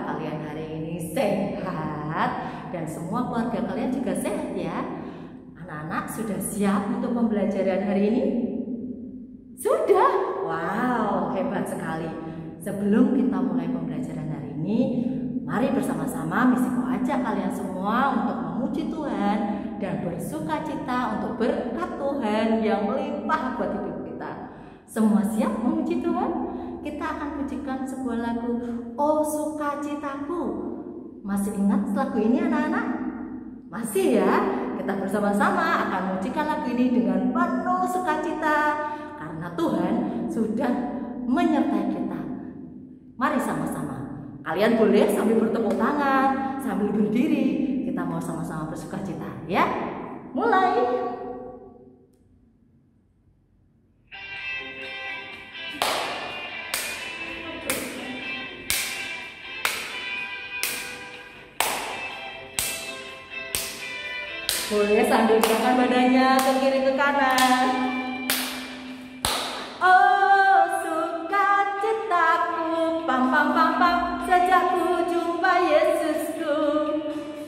kalian hari ini sehat dan semua keluarga kalian juga sehat ya? Anak-anak sudah siap untuk pembelajaran hari ini? Sudah? Wow, hebat sekali. Sebelum kita mulai pembelajaran hari ini, mari bersama-sama Misiko ajak kalian semua untuk memuji Tuhan dan bersuka cita untuk berkat Tuhan yang melimpah buat hidup kita. Semua siap memuji Tuhan? Kita akan pujikan sebuah lagu, Oh Sukacitaku. Masih ingat lagu ini anak-anak? Masih ya? Kita bersama-sama akan memujikan lagu ini dengan penuh sukacita karena Tuhan sudah menyertai kita. Mari sama-sama. Kalian boleh sambil bertepuk tangan, sambil berdiri. Kita mau sama-sama bersukacita ya. Mulai. Boleh sambil gerakan badannya ke kiri ke kanan. Oh sukacitaku, pam pam pam pam, sejak ku jumpa Yesusku.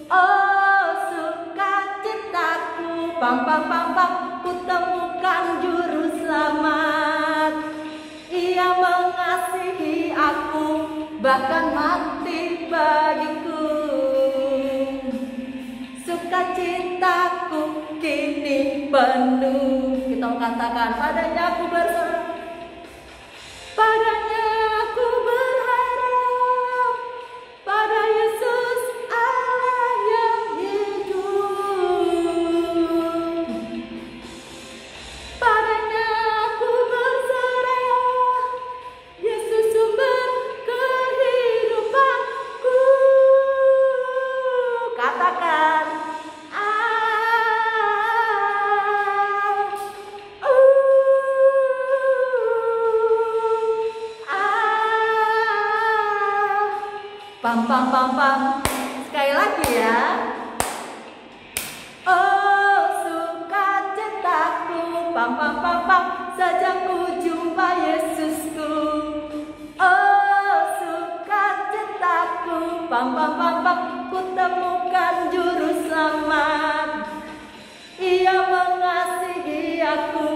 Oh sukacitaku, pam pam pam pam, ku temukan juru selamat. Ia mengasihi aku, bahkan mati bagiku. Sukacitaku kini penuh. Kita katakan, padanya aku berserah, padanya aku berharap, pada Yesus Allah yang hidup. Padanya aku berserah, Yesus sumber kehidupanku. Katakan, pam pam pam pam. Sekali lagi ya. Oh sukacitaku, pam pam pam pam, sejak ku jumpa Yesusku. Oh sukacitaku, pam pam pam pam, ku temukan juru selamat. Ia mengasihi aku,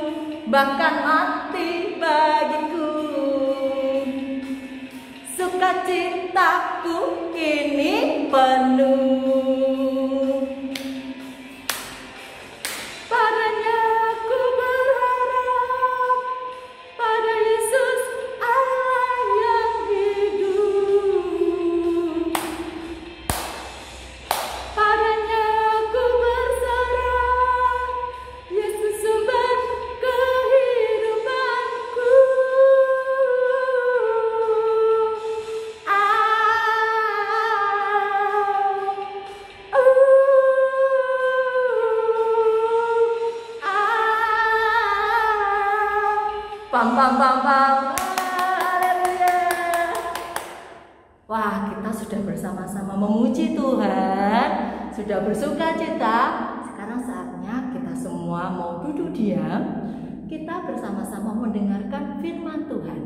bahkan mati bagiku. Sukacitaku kini penuh. Padanya aku berharap, pada Yesus Allah yang hidup. Padanya aku berserah, Yesus sumber kehidupanku. Pam pam pam pam. Haleluya. Wah, kita sudah bersama-sama memuji Tuhan, sudah bersuka cita. Sekarang saatnya kita semua mau duduk diam. Kita bersama-sama mendengarkan firman Tuhan.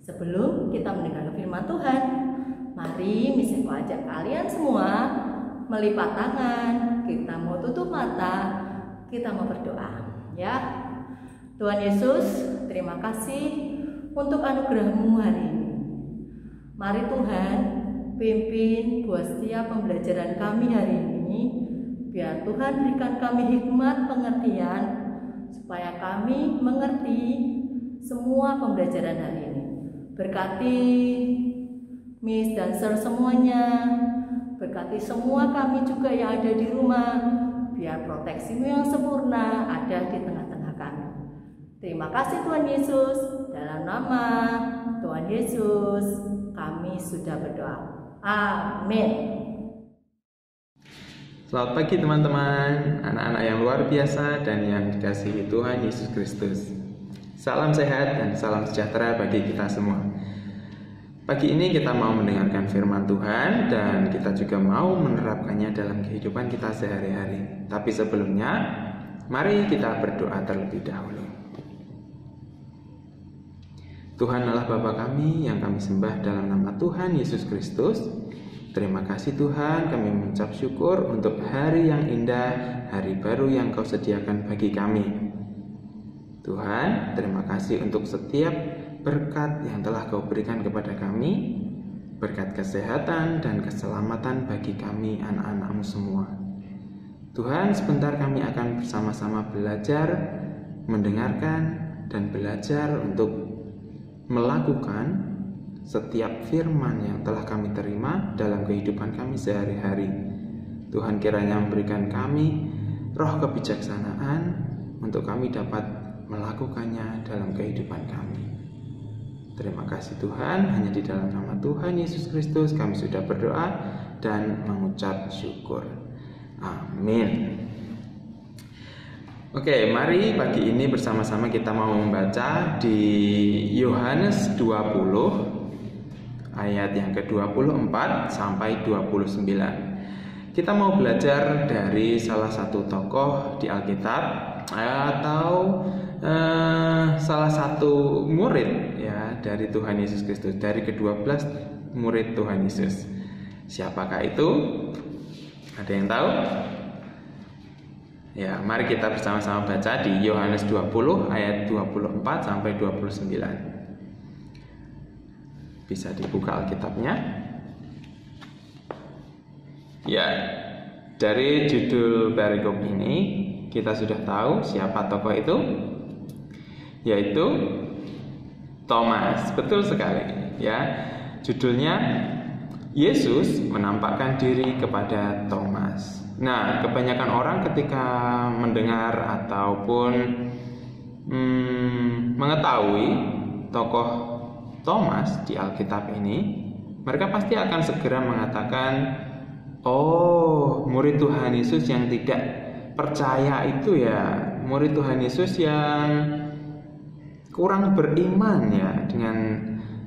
Sebelum kita mendengarkan firman Tuhan, mari Misiko ajak kalian semua melipat tangan. Kita mau tutup mata, kita mau berdoa ya. Tuhan Yesus, terima kasih untuk anugerah-Mu hari ini. Mari Tuhan, pimpin buat setiap pembelajaran kami hari ini. Biar Tuhan berikan kami hikmat pengertian, supaya kami mengerti semua pembelajaran hari ini. Berkati Miss dan Sir semuanya. Berkati semua kami juga yang ada di rumah. Biar proteksi-Mu yang sempurna ada di tengah-tengah kami. Terima kasih Tuhan Yesus. Dalam nama Tuhan Yesus kami sudah berdoa. Amin. Selamat pagi teman-teman, anak-anak yang luar biasa dan yang dikasihi Tuhan Yesus Kristus. Salam sehat dan salam sejahtera bagi kita semua. Pagi ini kita mau mendengarkan firman Tuhan dan kita juga mau menerapkannya dalam kehidupan kita sehari-hari. Tapi sebelumnya, mari kita berdoa terlebih dahulu. Tuhan Allah Bapa kami yang kami sembah dalam nama Tuhan Yesus Kristus. Terima kasih Tuhan, kami mengucap syukur untuk hari yang indah, hari baru yang Kau sediakan bagi kami. Tuhan, terima kasih untuk setiap berkat yang telah Kau berikan kepada kami, berkat kesehatan dan keselamatan bagi kami anak-anak-Mu semua. Tuhan, sebentar kami akan bersama-sama belajar, mendengarkan, dan belajar untuk melakukan setiap firman yang telah kami terima dalam kehidupan kami sehari-hari. Tuhan kiranya memberikan kami roh kebijaksanaan untuk kami dapat melakukannya dalam kehidupan kami. Terima kasih Tuhan, hanya di dalam nama Tuhan Yesus Kristus kami sudah berdoa dan mengucap syukur. Amin. Oke, mari pagi ini bersama-sama kita mau membaca di Yohanes 20 ayat yang ke-24 sampai 29. Kita mau belajar dari salah satu tokoh di Alkitab atau salah satu murid ya dari Tuhan Yesus Kristus, dari ke-12 murid Tuhan Yesus. Siapakah itu? Ada yang tahu? Ya, mari kita bersama-sama baca di Yohanes 20 ayat 24 sampai 29. Bisa dibuka Alkitabnya. Ya, dari judul perikop ini kita sudah tahu siapa tokoh itu, yaitu Thomas. Betul sekali, ya. Judulnya Yesus menampakkan diri kepada Thomas. Nah, kebanyakan orang ketika mendengar ataupun mengetahui tokoh Thomas di Alkitab ini, mereka pasti akan segera mengatakan, oh, murid Tuhan Yesus yang tidak percaya itu ya, murid Tuhan Yesus yang kurang beriman ya dengan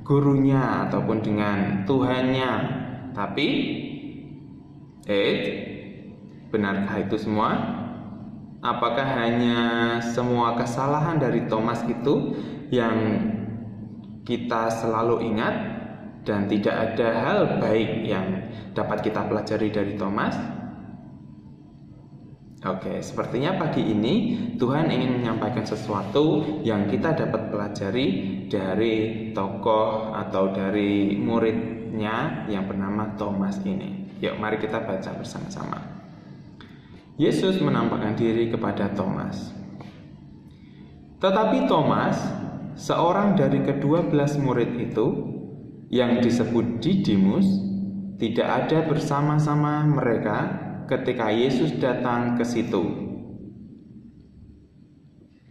gurunya ataupun dengan Tuhannya. Tapi benarkah itu semua? Apakah hanya semua kesalahan dari Thomas itu yang kita selalu ingat dan tidak ada hal baik yang dapat kita pelajari dari Thomas? Oke, sepertinya pagi ini Tuhan ingin menyampaikan sesuatu yang kita dapat pelajari dari tokoh atau dari muridnya yang bernama Thomas ini. Yuk, mari kita baca bersama-sama. Yesus menampakkan diri kepada Thomas. Tetapi Thomas, seorang dari ke-12 murid itu, yang disebut Didimus, tidak ada bersama-sama mereka ketika Yesus datang ke situ.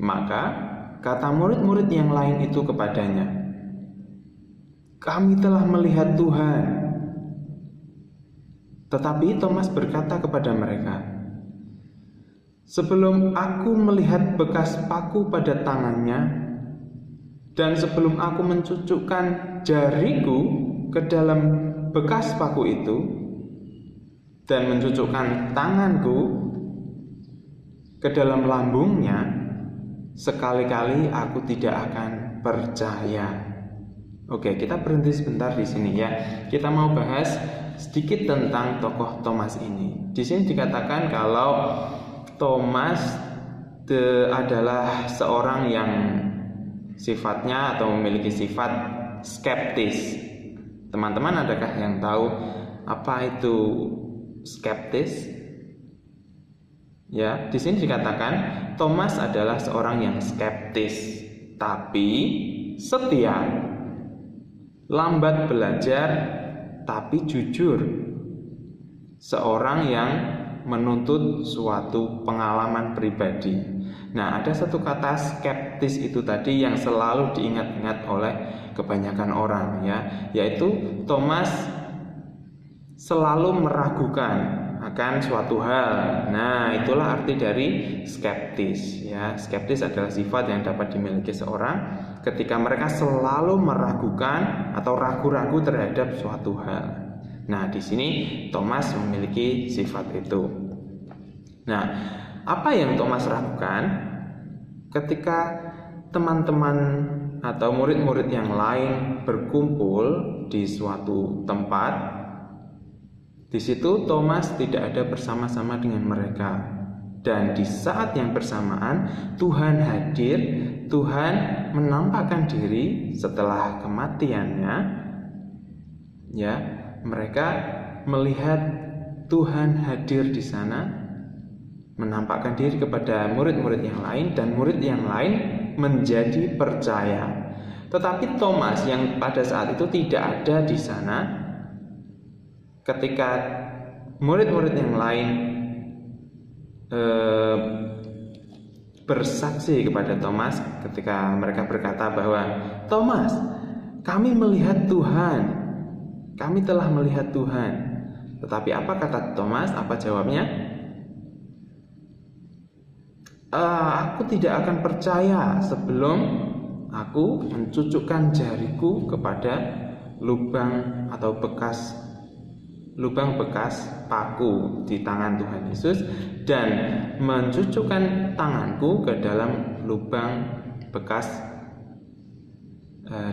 Maka kata murid-murid yang lain itu kepadanya, "Kami telah melihat Tuhan." Tetapi Thomas berkata kepada mereka, "Sebelum aku melihat bekas paku pada tangannya, dan sebelum aku mencucukkan jariku ke dalam bekas paku itu, dan mencucukkan tanganku ke dalam lambungnya, sekali-kali aku tidak akan percaya." Oke, kita berhenti sebentar di sini ya. Kita mau bahas sedikit tentang tokoh Thomas ini. Di sini dikatakan kalau Thomas adalah seorang yang sifatnya atau memiliki sifat skeptis. Teman-teman adakah yang tahu apa itu skeptis? Ya, di sini dikatakan Thomas adalah seorang yang skeptis, tapi setia, lambat belajar, tapi jujur. Seorang yang menuntut suatu pengalaman pribadi. Nah, ada satu kata skeptis itu tadi yang selalu diingat-ingat oleh kebanyakan orang ya, yaitu Thomas selalu meragukan akan suatu hal. Nah, itulah arti dari skeptis ya. Skeptis adalah sifat yang dapat dimiliki seorang ketika mereka selalu meragukan atau ragu-ragu terhadap suatu hal. Nah, di sini Thomas memiliki sifat itu. Nah, apa yang Thomas ragukan ketika teman-teman atau murid-murid yang lain berkumpul di suatu tempat. Di situ Thomas tidak ada bersama-sama dengan mereka. Dan di saat yang bersamaan Tuhan hadir, Tuhan menampakkan diri setelah kematiannya. Ya, mereka melihat Tuhan hadir di sana, menampakkan diri kepada murid-murid yang lain, dan murid yang lain menjadi percaya. Tetapi Thomas yang pada saat itu tidak ada di sana, ketika murid-murid yang lain bersaksi kepada Thomas, ketika mereka berkata bahwa Thomas, kami melihat Tuhan, kami telah melihat Tuhan. Tetapi apa kata Thomas? Apa jawabnya? Aku tidak akan percaya sebelum aku mencucukkan jariku kepada lubang atau lubang bekas paku di tangan Tuhan Yesus, dan mencucukkan tanganku ke dalam lubang bekas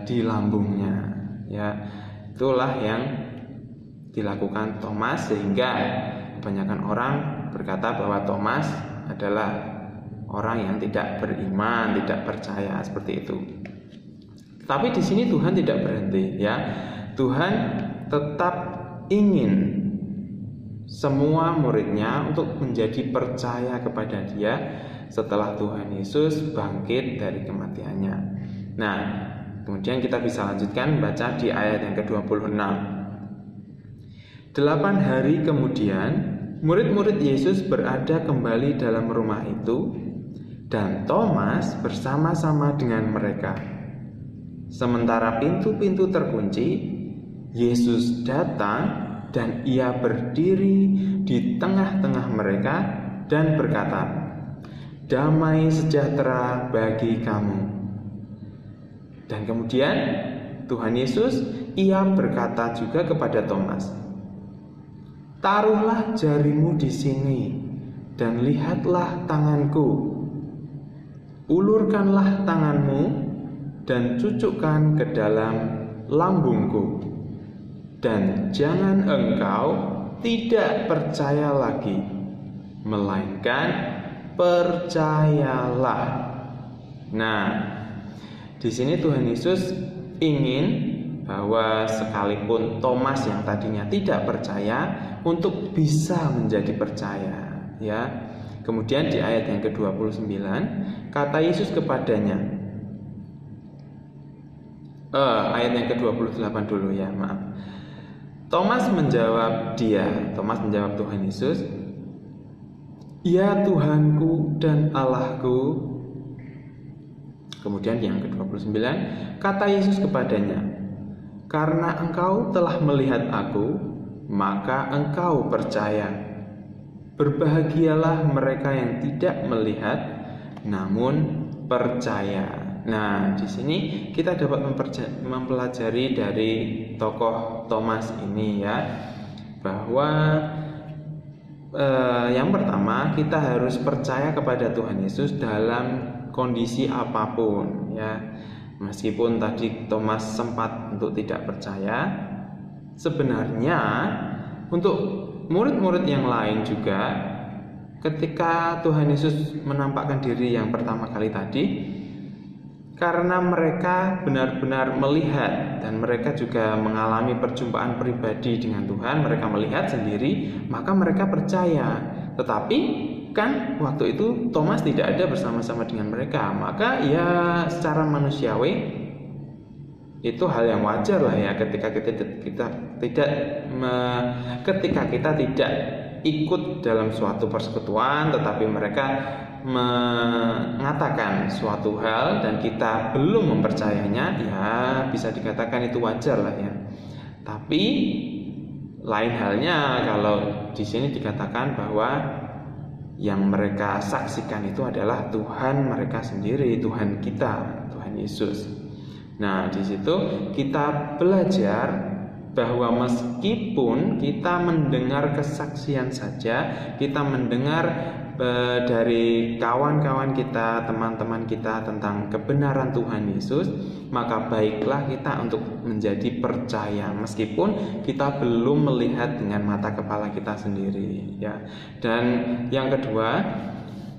di lambungnya. Ya, itulah yang dilakukan Thomas, sehingga kebanyakan orang berkata bahwa Thomas adalah orang yang tidak beriman, tidak percaya, seperti itu. Tapi di sini Tuhan tidak berhenti, ya. Tuhan tetap ingin semua muridnya untuk menjadi percaya kepada Dia setelah Tuhan Yesus bangkit dari kematiannya. Nah, kemudian kita bisa lanjutkan baca di ayat yang ke-26. 8 hari kemudian, murid-murid Yesus berada kembali dalam rumah itu, dan Thomas bersama-sama dengan mereka. Sementara pintu-pintu terkunci, Yesus datang dan Ia berdiri di tengah-tengah mereka dan berkata, "Damai sejahtera bagi kamu." Dan kemudian Tuhan Yesus, Ia berkata juga kepada Thomas, "Taruhlah jarimu di sini dan lihatlah tanganku. Ulurkanlah tanganmu dan cucukkan ke dalam lambungku. Dan jangan engkau tidak percaya lagi, melainkan percayalah." Nah, di sini Tuhan Yesus ingin bahwa sekalipun Thomas yang tadinya tidak percaya untuk bisa menjadi percaya, ya. Kemudian di ayat yang ke-29 kata Yesus kepadanya, ayat yang ke-28 dulu, ya, maaf. Thomas menjawab Tuhan Yesus, "Ya Tuhanku dan Allahku." Kemudian yang ke-29 kata Yesus kepadanya, "Karena engkau telah melihat aku, maka engkau percaya. Berbahagialah mereka yang tidak melihat namun percaya." Nah, di sini kita dapat mempelajari dari tokoh Thomas ini, ya, bahwa yang pertama kita harus percaya kepada Tuhan Yesus dalam kondisi apapun, ya. Meskipun tadi Thomas sempat untuk tidak percaya, sebenarnya untuk murid-murid yang lain juga, ketika Tuhan Yesus menampakkan diri yang pertama kali tadi, karena mereka benar-benar melihat dan mereka juga mengalami perjumpaan pribadi dengan Tuhan, mereka melihat sendiri, maka mereka percaya. Tetapi kan waktu itu Thomas tidak ada bersama-sama dengan mereka, maka ya secara manusiawi itu hal yang wajar lah, ya, ketika kita tidak ikut dalam suatu persekutuan, tetapi mereka mengatakan suatu hal dan kita belum mempercayainya, ya bisa dikatakan itu wajar lah, ya. Tapi lain halnya kalau di sini dikatakan bahwa yang mereka saksikan itu adalah Tuhan mereka sendiri, Tuhan kita, Tuhan Yesus. Nah, di situ kita belajar bahwa meskipun kita mendengar kesaksian saja, kita mendengar dari kawan-kawan kita, teman-teman kita tentang kebenaran Tuhan Yesus, maka baiklah kita untuk menjadi percaya meskipun kita belum melihat dengan mata kepala kita sendiri, ya. Dan yang kedua,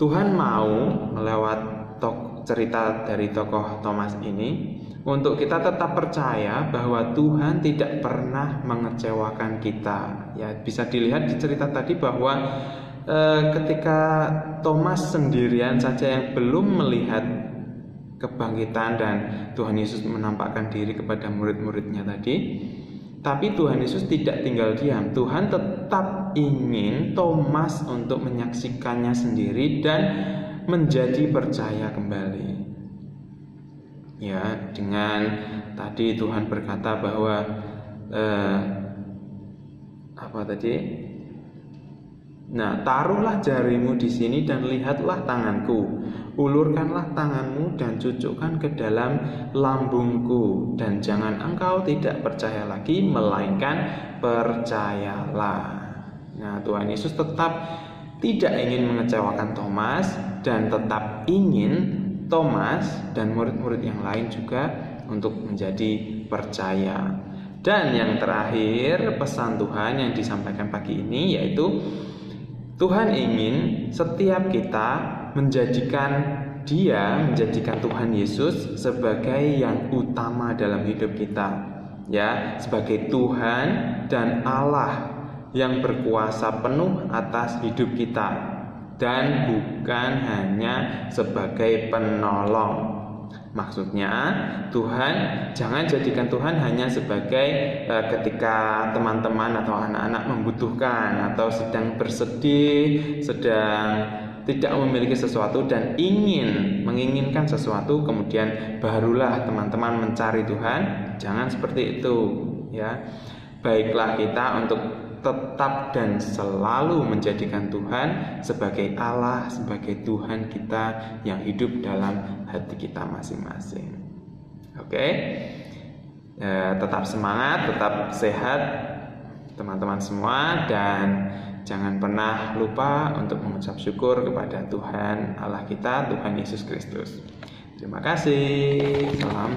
Tuhan mau lewat cerita dari tokoh Thomas ini untuk kita tetap percaya bahwa Tuhan tidak pernah mengecewakan kita. Ya, bisa dilihat di cerita tadi bahwa ketika Thomas sendirian saja yang belum melihat kebangkitan dan Tuhan Yesus menampakkan diri kepada murid-muridnya tadi, tapi Tuhan Yesus tidak tinggal diam. Tuhan tetap ingin Thomas untuk menyaksikannya sendiri dan menjadi percaya kembali. Ya, dengan tadi Tuhan berkata bahwa Nah, taruhlah jarimu di sini dan lihatlah tanganku. Ulurkanlah tanganmu dan cucukkan ke dalam lambungku. Dan jangan engkau tidak percaya lagi, melainkan percayalah. Nah, Tuhan Yesus tetap tidak ingin mengecewakan Thomas dan tetap ingin Thomas dan murid-murid yang lain juga untuk menjadi percaya. Dan yang terakhir, pesan Tuhan yang disampaikan pagi ini yaitu Tuhan ingin setiap kita menjadikan Tuhan Yesus sebagai yang utama dalam hidup kita, ya, sebagai Tuhan dan Allah yang berkuasa penuh atas hidup kita dan bukan hanya sebagai penolong. Maksudnya, Tuhan jangan jadikan Tuhan hanya sebagai ketika teman-teman atau anak-anak membutuhkan atau sedang bersedih, sedang tidak memiliki sesuatu dan menginginkan sesuatu, kemudian barulah teman-teman mencari Tuhan. Jangan seperti itu, ya. Baiklah kita untuk tetap dan selalu menjadikan Tuhan sebagai Allah, sebagai Tuhan kita yang hidup dalam hati kita masing-masing. Oke, tetap semangat, tetap sehat teman-teman semua, dan jangan pernah lupa untuk mengucap syukur kepada Tuhan Allah kita, Tuhan Yesus Kristus. Terima kasih. Salam